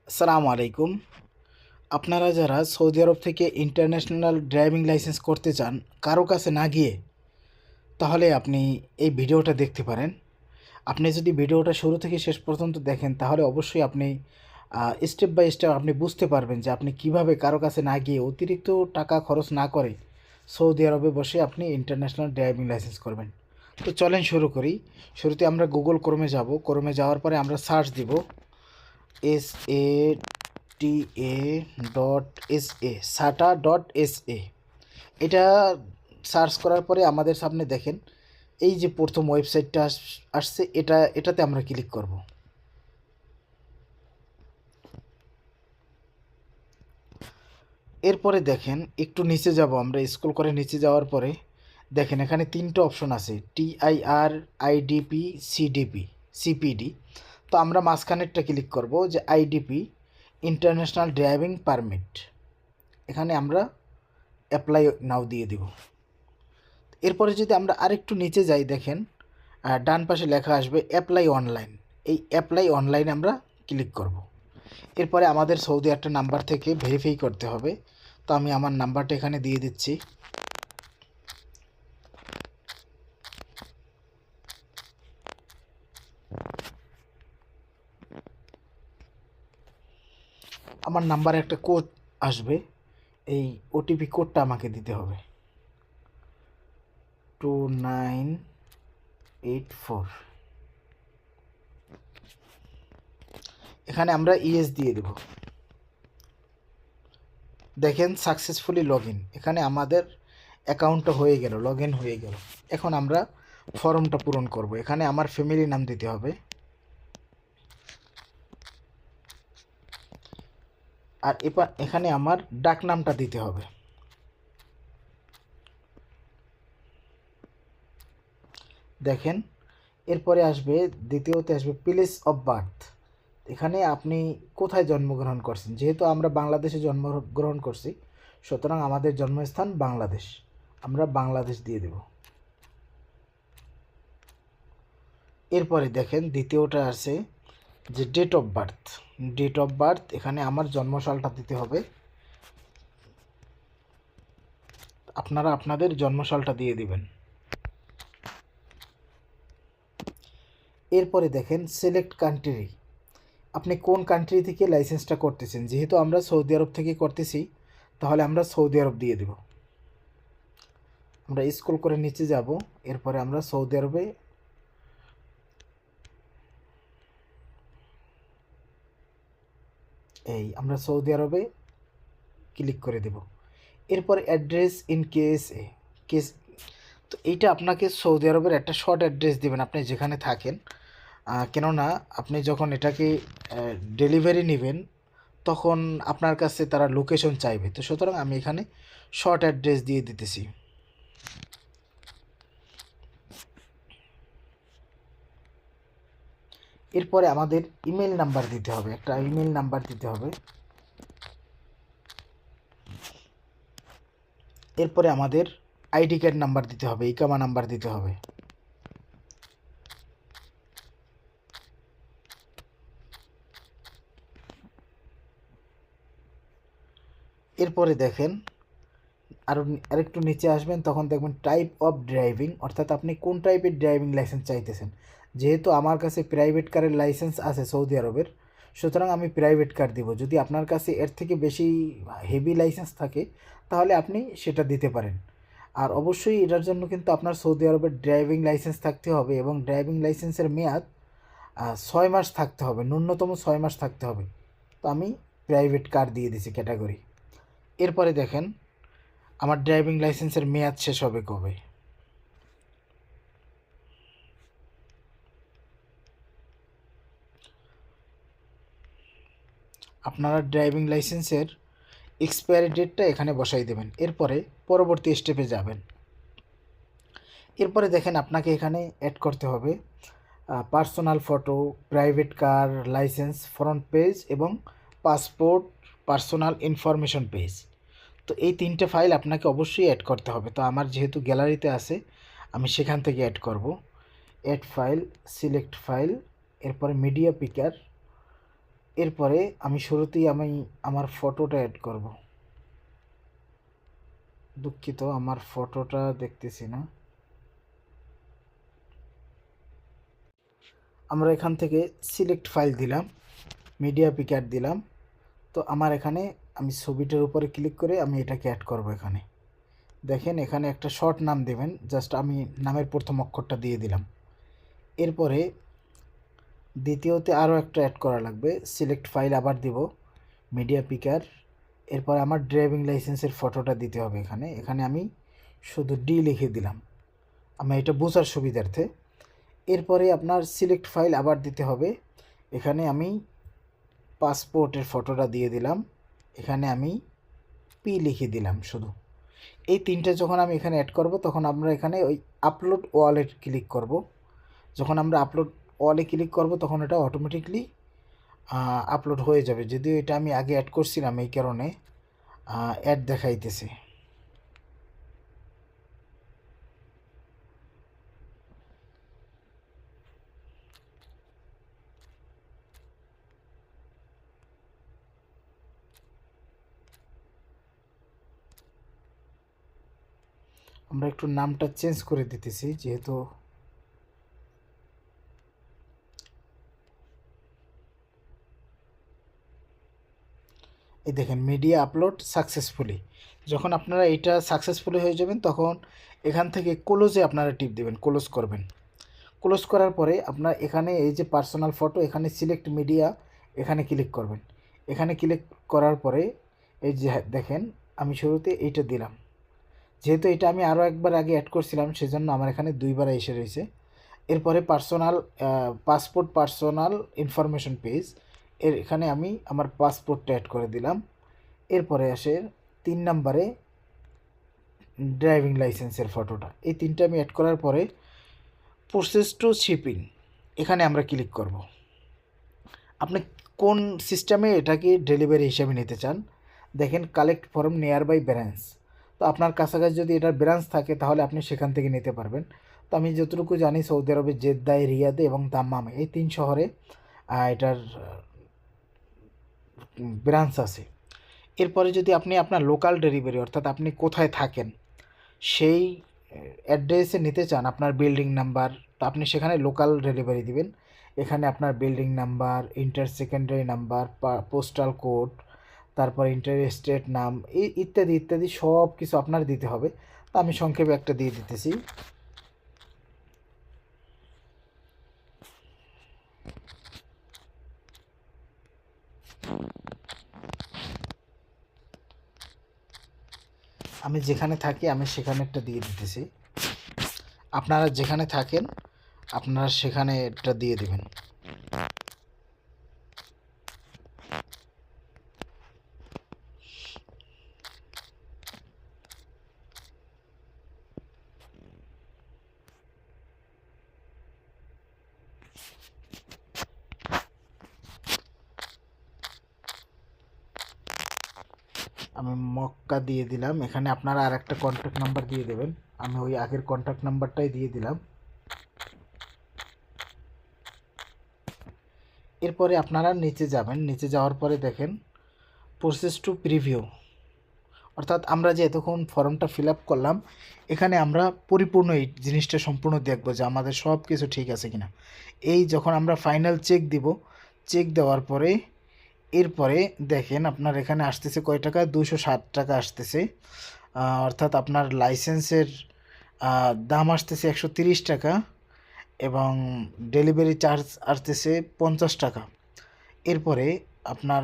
আসসালামু আলাইকুম। আপনারা যারা সৌদি আরব থেকে ইন্টারন্যাশনাল ড্রাইভিং লাইসেন্স করতে চান কারো কাছে না গিয়ে, তাহলে আপনি এই ভিডিওটা দেখতে পারেন। আপনি যদি ভিডিওটা শুরু থেকে শেষ পর্যন্ত দেখেন তাহলে অবশ্যই আপনি স্টেপ বাই স্টেপ আপনি বুঝতে পারবেন যে আপনি কিভাবে কারো কাছে না গিয়ে অতিরিক্ত টাকা খরচ না করে সৌদি আরবে বসে আপনি ইন্টারন্যাশনাল ড্রাইভিং লাইসেন্স করবেন। তো চলেন শুরু করি। শুরুতে আমরা গুগল ক্রোমে যাব। ক্রোমে যাওয়ার পরে আমরা সার্চ দিব SATA.SA, SATA.SA। এটা সার্চ করার পরে আমাদের সামনে দেখেন এই যে প্রথম ওয়েবসাইটটা আসছে, এটাতে আমরা ক্লিক করব। এরপরে দেখেন একটু নিচে যাব, আমরা স্ক্রল করে নিচে যাওয়ার পরে দেখেন এখানে তিনটে অপশন আছে, TIR, IDP, CPD। তো আমরা মাঝখানেরটা ক্লিক করব যে IDP, ইন্টারন্যাশনাল ড্রাইভিং পারমিট। এখানে আমরা অ্যাপ্লাই নাও দিয়ে দিব। এরপরে যদি আমরা আরেকটু নিচে যাই দেখেন ডান পাশে লেখা আসবে অ্যাপ্লাই অনলাইন। এই অ্যাপ্লাই অনলাইনে আমরা ক্লিক করব। এরপরে আমাদের সৌদি একটা নাম্বার থেকে ভেরিফাই করতে হবে। তো আমি আমার নাম্বারটা এখানে দিয়ে দিচ্ছি। আমার নাম্বারে একটা কোড আসবে, এই ওটিপি কোডটা আমাকে দিতে হবে 2984। এখানে আমরা ইয়েস দিয়ে দেব। দেখেন সাকসেসফুলি লগ ইন, এখানে আমাদের অ্যাকাউন্টটা হয়ে গেল, লগ ইন হয়ে গেল। এখন আমরা ফর্মটা পূরণ করব। এখানে আমার ফ্যামিলি নাম দিতে হবে, আর এখানে আমার ডাক নামটা দিতে হবে। দেখেন এরপরে আসবে, দ্বিতীয়তে আসবে প্লেস অফ বার্থ। এখানে আপনি কোথায় জন্মগ্রহণ করছেন, যেহেতু আমরা বাংলাদেশে জন্মগ্রহণ করছি সুতরাং আমাদের জন্মস্থান বাংলাদেশ, আমরা বাংলাদেশ দিয়ে দেব। এরপরে দেখেন দ্বিতীয়টা আছে যে date of birth. Date of birth এখানে আমার জন্মসালটা দিতে হবে, আপনারা আপনাদের জন্মসালটা দিয়ে দিবেন। এরপরে দেখেন সিলেক্ট কান্ট্রি, আপনি কোন কান্ট্রি থেকে লাইসেন্সটা করতেছেন। যেহেতু আমরা সৌদি আরব থেকে করতেছি তাহলে আমরা সৌদি আরব দিয়ে দেব। আমরা স্ক্রল করে নিচে যাব, এরপরে আমরা সৌদি আরবে আমরা সৌদি আরবে ক্লিক করে দেব। এরপর অ্যাড্রেস ইন কেস, তো এইটা আপনাকে সৌদি আরবের একটা শর্ট অ্যাড্রেস দেবেন আপনি যেখানে থাকেন। কেননা আপনি যখন এটাকে ডেলিভারি নেবেন তখন আপনার কাছে তারা লোকেশন চাইবে, তো সুতরাং আমি এখানে শর্ট অ্যাড্রেস দিয়ে দিতেছি। এরপরে আমাদের ইমেল নাম্বার দিতে হবে, একটা ইমেল নাম্বার দিতে হবে। এরপরে আমাদের আইডি কার্ড নাম্বার দিতে হবে, ইকামা নাম্বার দিতে হবে। এরপরে দেখেন আরেকটু নিচে আসবেন, তখন দেখবেন টাইপ অফ ড্রাইভিং, অর্থাৎ আপনি কোন টাইপের ড্রাইভিং লাইসেন্স চাইতেছেন। যেহেতু আমার কাছে প্রাইভেট কারের লাইসেন্স আছে সৌদি আরবের, সুতরাং আমি প্রাইভেট কার দিব। যদি আপনার কাছে এর থেকে বেশি হেভি লাইসেন্স থাকে তাহলে আপনি সেটা দিতে পারেন। আর অবশ্যই এটার জন্য কিন্তু আপনার সৌদি আরবের ড্রাইভিং লাইসেন্স থাকতে হবে এবং ড্রাইভিং লাইসেন্সের মেয়াদ 6 মাস থাকতে হবে, ন্যূনতম 6 মাস থাকতে হবে। তো আমি প্রাইভেট কার দিয়ে দিছি ক্যাটাগরি। এরপরে দেখেন আমার ড্রাইভিং লাইসেন্সের মেয়াদ শেষ হবে কবে। আপনারা ড্রাইভিং লাইসেন্সের এক্সপায়ারি ডেটটা এখানে বসাই দেবেন। এরপরে পরবর্তী স্টেপে যাবেন। এরপরে দেখেন আপনাকে এখানে অ্যাড করতে হবে personal photo, private car licence front page এবং পাসপোর্ট পার্সোনাল ইনফরমেশন পেজ। তো এই তিনটে ফাইল আপনাকে অবশ্যই অ্যাড করতে হবে। তো আমার যেহেতু গ্যালারিতে আছে আমি সেখান থেকে অ্যাড করব। অ্যাড ফাইল, সিলেক্ট ফাইল, এরপরে মিডিয়া পিকার, এরপরে আমি শুরুতেই আমার ফটোটা অ্যাড করব। দুঃখিত, আমার ফটোটা দেখতেছি না। আমরা এখান থেকে সিলেক্ট ফাইল দিলাম, মিডিয়া পিকার দিলাম। তো আমার এখানে আমি ছবিটার উপরে ক্লিক করে আমি এটাকে অ্যাড করব। এখানে দেখেন, এখানে একটা শর্ট নাম দেবেন, জাস্ট আমি নামের প্রথম অক্ষরটা দিয়ে দিলাম। এরপরে দ্বিতীয়তে আরও একটা অ্যাড করা লাগবে, সিলেক্ট ফাইল আবার দিব, মিডিয়া পিকার। এরপর আমার ড্রাইভিং লাইসেন্সের ফটোটা দিতে হবে। এখানে আমি শুধু ডি লিখে দিলাম, আমি এটা বোঝার সুবিধার্থে। এরপরে আপনার সিলেক্ট ফাইল আবার দিতে হবে, এখানে আমি পাসপোর্টের ফটোটা দিয়ে দিলাম, এখানে আমি পি লিখে দিলাম শুধু। এই তিনটে যখন আমি এখানে অ্যাড করব, তখন আমরা এখানে ওই আপলোড ওয়ালে ক্লিক করব। যখন আমরা আপলোড ওয়ালে ক্লিক করব, তখন এটা অটোমেটিকলি আপলোড হয়ে যাবে। যদিও এটা আমি আগে অ্যাড করছিলাম, এই কারণে অ্যাড দেখাইতেছে। আমরা একটু নামটা চেঞ্জ করে দিতেছি, যেহেতু এই দেখেন মিডিয়া আপলোড সাকসেসফুলি। যখন আপনারা এটা সাকসেসফুলি হয়ে যাবেন, তখন এখান থেকে ক্লোজে আপনারা টিপ দেবেন, ক্লোজ করবেন। ক্লোজ করার পরে আপনার এখানে এই যে পার্সোনাল ফটো, এখানে সিলেক্ট মিডিয়া, এখানে ক্লিক করবেন। এখানে ক্লিক করার পরে এই যে দেখেন, আমি শুরুতে এইটা দিলাম। যেহেতু এটা আমি আরও একবার আগে অ্যাড করছিলাম, সেজন্য আমার এখানে দুইবার এসে রয়েছে। এরপরে পাসপোর্ট পার্সোনাল ইনফরমেশন পেজ, এখানে আমি আমার পাসপোর্টটা অ্যাড করে দিলাম। এরপরে আসে 3 নম্বরে ড্রাইভিং লাইসেন্সের ফটোটা। এই তিনটা আমি অ্যাড করার পরে প্রসেস টু শিপিং, এখানে আমরা ক্লিক করব। আপনি কোন সিস্টেমে এটাকে ডেলিভারি হিসেবে নিতে চান, দেখেন collect from nearby branch. তো আপনার কাছাকাছি যদি এটার ব্রাঞ্চ থাকে, তাহলে আপনি সেখান থেকে নিতে পারবেন। তো আমি যতটুকু জানি, সৌদি আরবের জেদ্দায়, রিয়াদে এবং দাম্মামে, এই 3 শহরে এটার ব্রাঞ্চ আছে। এরপরে যদি আপনি আপনার লোকাল ডেলিভারি, অর্থাৎ আপনি কোথায় থাকেন সেই অ্যাড্রেসে নিতে চান, আপনার বিল্ডিং নাম্বার, তো আপনি সেখানে লোকাল ডেলিভারি দিবেন। এখানে আপনার building number, inter secondary number, postal code, তারপর ইন্টার স্টেট নাম, ইত্যাদি ইত্যাদি সব কিছু আপনার দিতে হবে। তো আমি সংক্ষেপে একটা দিয়ে দিতেছি। আমি যেখানে থাকি আমি সেখানে একটা দিয়ে দিতেছি। আপনারা যেখানে থাকেন আপনারা সেখানে একটা দিয়ে দিবেন। আমি মক্কা দিয়ে দিলাম। এখানে আপনারা আর একটা কন্ট্যাক্ট নাম্বার দিয়ে দেবেন, আমি ওই আগের কন্ট্যাক্ট নাম্বারটাই দিয়ে দিলাম। এরপরে আপনারা নিচে যাবেন, নিচে যাওয়ার পরে দেখেন প্রসেস টু প্রিভিউ, অর্থাৎ আমরা যে এতক্ষণ ফর্মটা ফিল আপ করলাম, এখানে আমরা পরিপূর্ণ এই জিনিসটা সম্পূর্ণ দেখব যে আমাদের সব কিছু ঠিক আছে কিনা। এই যখন আমরা ফাইনাল চেক দিব, চেক দেওয়ার পরে এরপরে দেখেন আপনার এখানে আসতেছে কয় টাকা, 260 টাকা আসতেছে। অর্থাৎ আপনার লাইসেন্সের দাম আসতেছে 130 টাকা এবং ডেলিভারি চার্জ আসতেছে 50 টাকা। এরপরে আপনার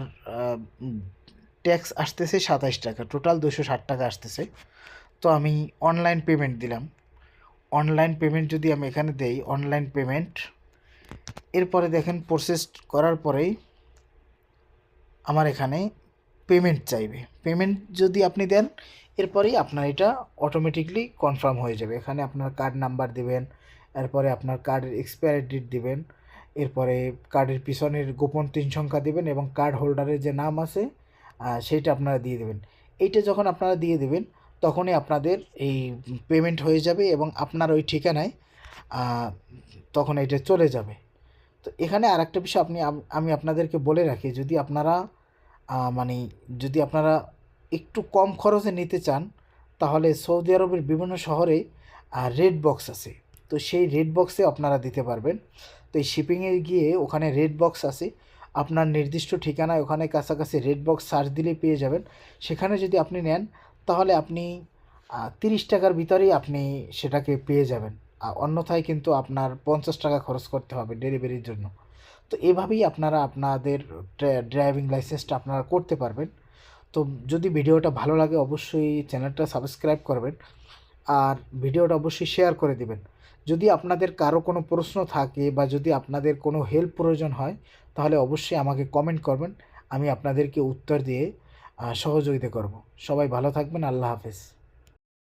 ট্যাক্স আসতেছে 27 টাকা, টোটাল 260 টাকা আসতেছে। তো আমি অনলাইন পেমেন্ট দিলাম। অনলাইন পেমেন্ট যদি আমি এখানে দেই, অনলাইন পেমেন্ট, এরপরে দেখেন প্রসেস করার পরেই আমার এখানে পেমেন্ট চাইবে। পেমেন্ট যদি আপনি দেন, এরপরেই আপনার এটা অটোমেটিকলি কনফার্ম হয়ে যাবে। এখানে আপনার কার্ড নাম্বার দিবেন, এরপরে আপনার কার্ডের এক্সপায়ারি ডেট দিবেন, এরপরে কার্ডের পিছনের গোপন 3 সংখ্যা দিবেন এবং কার্ড হোল্ডারের যে নাম আছে সেইটা আপনারা দিয়ে দেবেন। এইটা যখন আপনারা দিয়ে দেবেন, তখনই আপনাদের এই পেমেন্ট হয়ে যাবে এবং আপনার ওই ঠিকানায় তখন এটা চলে যাবে। তো এখানে আরেকটা বিষয় আমি আপনাদেরকে বলে রাখি, মানে যদি আপনারা একটু কম খরচে নিতে চান, তাহলে সৌদি আরবের বিভিন্ন শহরে রেড বক্স আছে। তো সেই রেড বক্সে আপনারা দিতে পারবেন। তো এই শিপিংয়ে গিয়ে ওখানে রেড বক্স আছে, আপনার নির্দিষ্ট ঠিকানায় ওখানে কাছাকাছি রেড বক্স সার্চ দিলেই পেয়ে যাবেন। সেখানে যদি আপনি নেন, তাহলে আপনি 30 টাকার ভিতরেই আপনি সেটাকে পেয়ে যাবেন। অন্যথায় কিন্তু আপনার 50 টাকা খরচ করতে হবে ডেলিভারির জন্য। তো এভাবেই আপনারা আপনাদের ড্রাইভিং লাইসেন্সটা আপনারা করতে পারবেন। তো যদি ভিডিওটা ভালো লাগে অবশ্যই চ্যানেলটা সাবস্ক্রাইব করবেন, আর ভিডিওটা অবশ্যই শেয়ার করে দিবেন। যদি আপনাদের কারো কোনো প্রশ্ন থাকে বা যদি আপনাদের কোনো হেল্প প্রয়োজন হয়, তাহলে অবশ্যই আমাকে কমেন্ট করবেন। আমি আপনাদেরকে উত্তর দিয়ে সহযোগিতা করব। সবাই ভালো থাকবেন। আল্লাহ হাফেজ।